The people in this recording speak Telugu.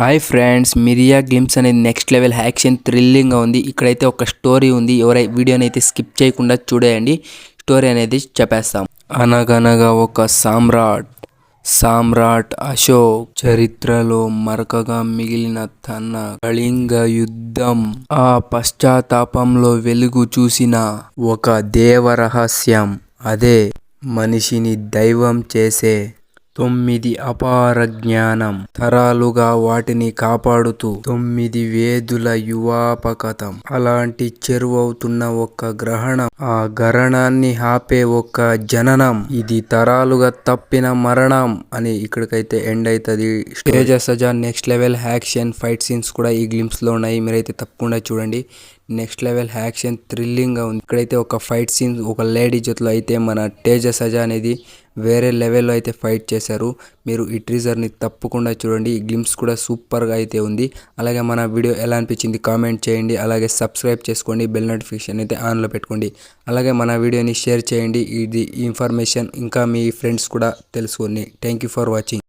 హాయ్ ఫ్రెండ్స్, మిరియా గ్లిమ్స్ అనేది నెక్స్ట్ లెవెల్ యాక్షన్ థ్రిల్లింగ్గా ఉంది. ఇక్కడైతే ఒక స్టోరీ ఉంది. వీడియోని అయితే స్కిప్ చేయకుండా చూడేయండి. స్టోరీ అనేది చెప్పేస్తాం. అనగనగా ఒక సామ్రాట్ అశోక్ చరిత్రలో మరకగా మిగిలిన తన కళింగ యుద్ధం ఆ పశ్చాత్తాపంలో వెలుగు చూసిన ఒక దేవ రహస్యం. అదే మనిషిని దైవం చేసే 9 అపార జ్ఞానం, తరాలుగా వాటిని కాపాడుతూ 9 వేదుల యువాపకతం. అలాంటి చెరువవుతున్న ఒక గ్రహణం, ఆ గ్రహణాన్ని ఆపే ఒక జననం, ఇది తరాలుగా తప్పిన మరణం అని ఇక్కడికైతే ఎండ్ అవుతుంది. Teja Sajja next level action fight scenes కూడా ఈ గ్లిమ్స్ లో ఉన్నాయి. మీరైతే తప్పకుండా చూడండి. నెక్స్ట్ లెవెల్ యాక్షన్ థ్రిల్లింగ్ గా ఉంది. ఇక్కడైతే ఒక ఫైట్ సీన్ ఒక లేడీ జొత్లో అయితే మన తేజ సజా అనేది వేరే లెవెల్లో అయితే ఫైట్ చేశారు. మీరు ఈ టీజర్ని తప్పకుండా చూడండి. ఈ గ్లిమ్స్ కూడా సూపర్గా అయితే ఉంది. అలాగే మన వీడియో ఎలా అనిపించింది కామెంట్ చేయండి. అలాగే సబ్స్క్రైబ్ చేసుకోండి, బెల్ నోటిఫికేషన్ అయితే ఆన్లో పెట్టుకోండి. అలాగే మన వీడియోని షేర్ చేయండి. ఇది ఇన్ఫర్మేషన్ ఇంకా మీ ఫ్రెండ్స్ కూడా తెలుసుకోండి. Thank you for watching.